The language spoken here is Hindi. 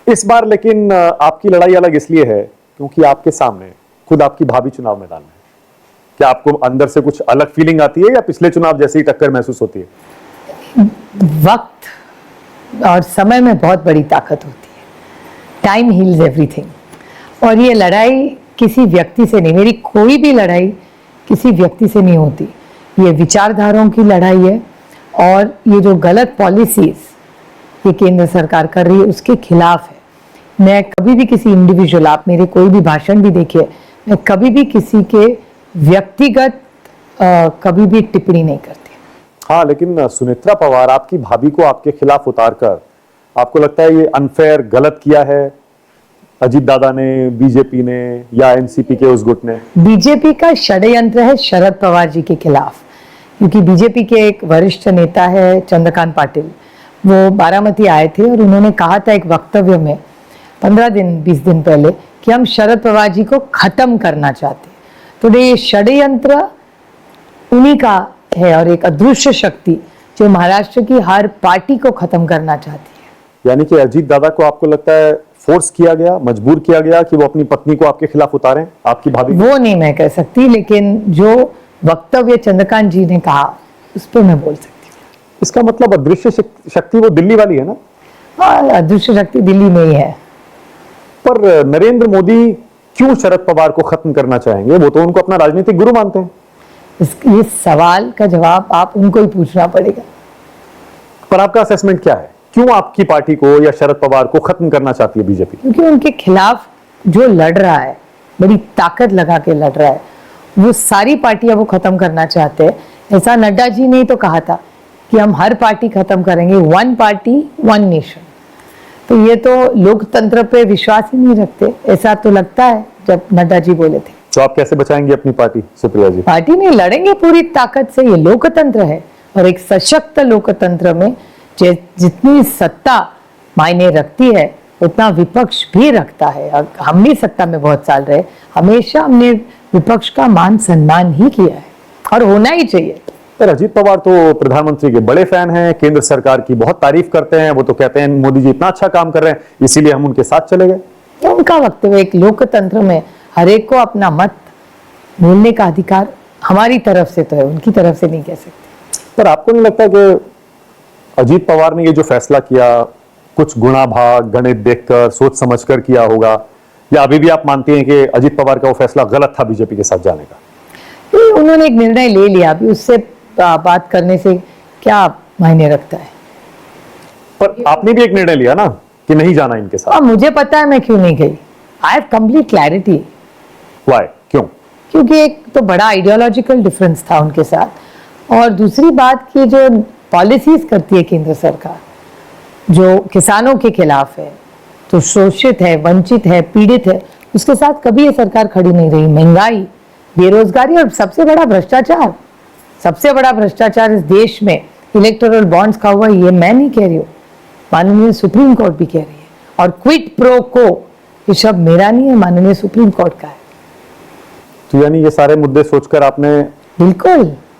इस बार लेकिन आपकी लड़ाई अलग इसलिए है क्योंकि आपके सामने खुद आपकी भाभी चुनाव मैदान में। क्या आपको अंदर से कुछ अलग फीलिंग आती है या पिछले चुनाव जैसी टक्कर महसूस होती है? वक्त और समय में बहुत बड़ी ताकत होती है। Time heals everything. और ये लड़ाई किसी व्यक्ति से नहीं, मेरी कोई भी लड़ाई किसी व्यक्ति से नहीं होती। ये विचारधाराओं की लड़ाई है और ये जो गलत पॉलिसीज ये केंद्र सरकार कर रही है उसके खिलाफ है। मैं कभी भी किसी इंडिविजुअल, आप मेरे कोई भी भाषण भी देखिए, मैं कभी भी किसी के व्यक्तिगत कभी भी टिप्पणी नहीं करती। हाँ, लेकिन सुनेत्रा पवार आपकी भाभी को आपके खिलाफ उतारकर आपको लगता है ये अनफेयर, गलत किया है अजीत दादा ने, बीजेपी ने या एनसीपी के उस गुट ने? बीजेपी का षड्यंत्र है शरद पवार जी के खिलाफ, क्योंकि बीजेपी के एक वरिष्ठ नेता है चंद्रकांत पाटिल, वो बारामती आए थे और उन्होंने कहा था एक वक्तव्य में 15-20 दिन पहले कि हम शरद पवार जी को खत्म करना चाहते हैं। तो ये षड्यंत्र उन्हीं का है और एक अदृश्य शक्ति जो महाराष्ट्र की हर पार्टी को खत्म करना चाहती है। यानी कि अजीत दादा को आपको लगता है फोर्स किया गया, मजबूर किया गया कि वो अपनी पत्नी को आपके खिलाफ उतारें, आपकी भाभी? वो नहीं मैं कह सकती, लेकिन जो वक्तव्य चंद्रकांत जी ने कहा उस पर मैं बोल सकती हूँ। इसका मतलब अदृश्य शक्ति वो दिल्ली वाली है ना? हाँ, अदृश्य शक्ति दिल्ली में ही है। पर नरेंद्र मोदी क्यों शरद पवार को खत्म करना चाहेंगे? वो तो उनको अपना राजनीतिक गुरु मानते हैं। इस सवाल का जवाब आप उनको ही पूछना पड़ेगा। पर आपका असेसमेंट क्या है, क्यों आपकी पार्टी को या शरद पवार को खत्म करना चाहती है बीजेपी? क्योंकि उनके खिलाफ जो लड़ रहा है, बड़ी ताकत लगा के लड़ रहा है, वो सारी पार्टियां वो खत्म करना चाहते हैं। ऐसा नड्डा जी ने तो कहा था कि हम हर पार्टी खत्म करेंगे, 1 पार्टी 1 नेशन। तो ये तो लोकतंत्र पे विश्वास ही नहीं रखते, ऐसा तो लगता है जब नड्डा जी बोले थे। तो आप कैसे बचाएंगे अपनी पार्टी सुप्रिया जी? पार्टी नहीं, लड़ेंगे पूरी ताकत से। ये लोकतंत्र है और एक सशक्त लोकतंत्र में जितनी सत्ता मायने रखती है उतना विपक्ष भी रखता है। हम भी सत्ता में बहुत साल रहे, हमेशा हमने विपक्ष का मान सम्मान ही किया है और होना ही चाहिए। पर अजीत पवार तो प्रधानमंत्री के बड़े फैन हैं, केंद्र सरकार की बहुत तारीफ करते हैं। वो तो कहते हैं मोदी जी इतना अच्छा काम कर रहे हैं, इसीलिए हम उनके साथ चले गए। तो उनका वक्तव्य, एक लोकतंत्र में हर एक को अपना मत बोलने का अधिकार हमारी तरफ से तो है, उनकी तरफ से नहीं कह सकते। पर आपको नहीं लगता कि अजीत पवार ने ये जो फैसला किया कुछ गुणा भाग गणित देखकर, सोच समझकर किया होगा, या अभी भी आप मानती हैं कि अजीत पवार का वो फैसला गलत था बीजेपी के साथ जाने का? उन्होंने एक निर्णय ले लिया, अभी उससे बात करने से क्या मायने रखता है? पर आपने भी एक निर्णय लिया ना कि नहीं जाना इनके साथ। मुझे पता है मैं क्यों नहीं गई। I have complete clarity. Why? क्यों? क्योंकि एक तो बड़ा आइडियोलॉजिकल डिफरेंस था उनके साथ, और दूसरी बात की जो पॉलिसीज करती है केंद्र सरकार, जो किसानों के खिलाफ है, तो शोषित है, वंचित है, पीड़ित है, उसके साथ कभी ये सरकार खड़ी नहीं रही। महंगाई, बेरोजगारी और सबसे बड़ा भ्रष्टाचार, सबसे बड़ा भ्रष्टाचार इस देश में इलेक्टोरल बॉन्ड्स का हुआ, ये मैं नहीं कह रही हूँ, माननीय सुप्रीम कोर्ट भी कह रही है। और क्विट प्रो को, ये शब्द मेरा नहीं है, माननीय सुप्रीम कोर्ट का है। तो यानी ये सारे मुद्दे सोचकर आपने? बिल्कुल।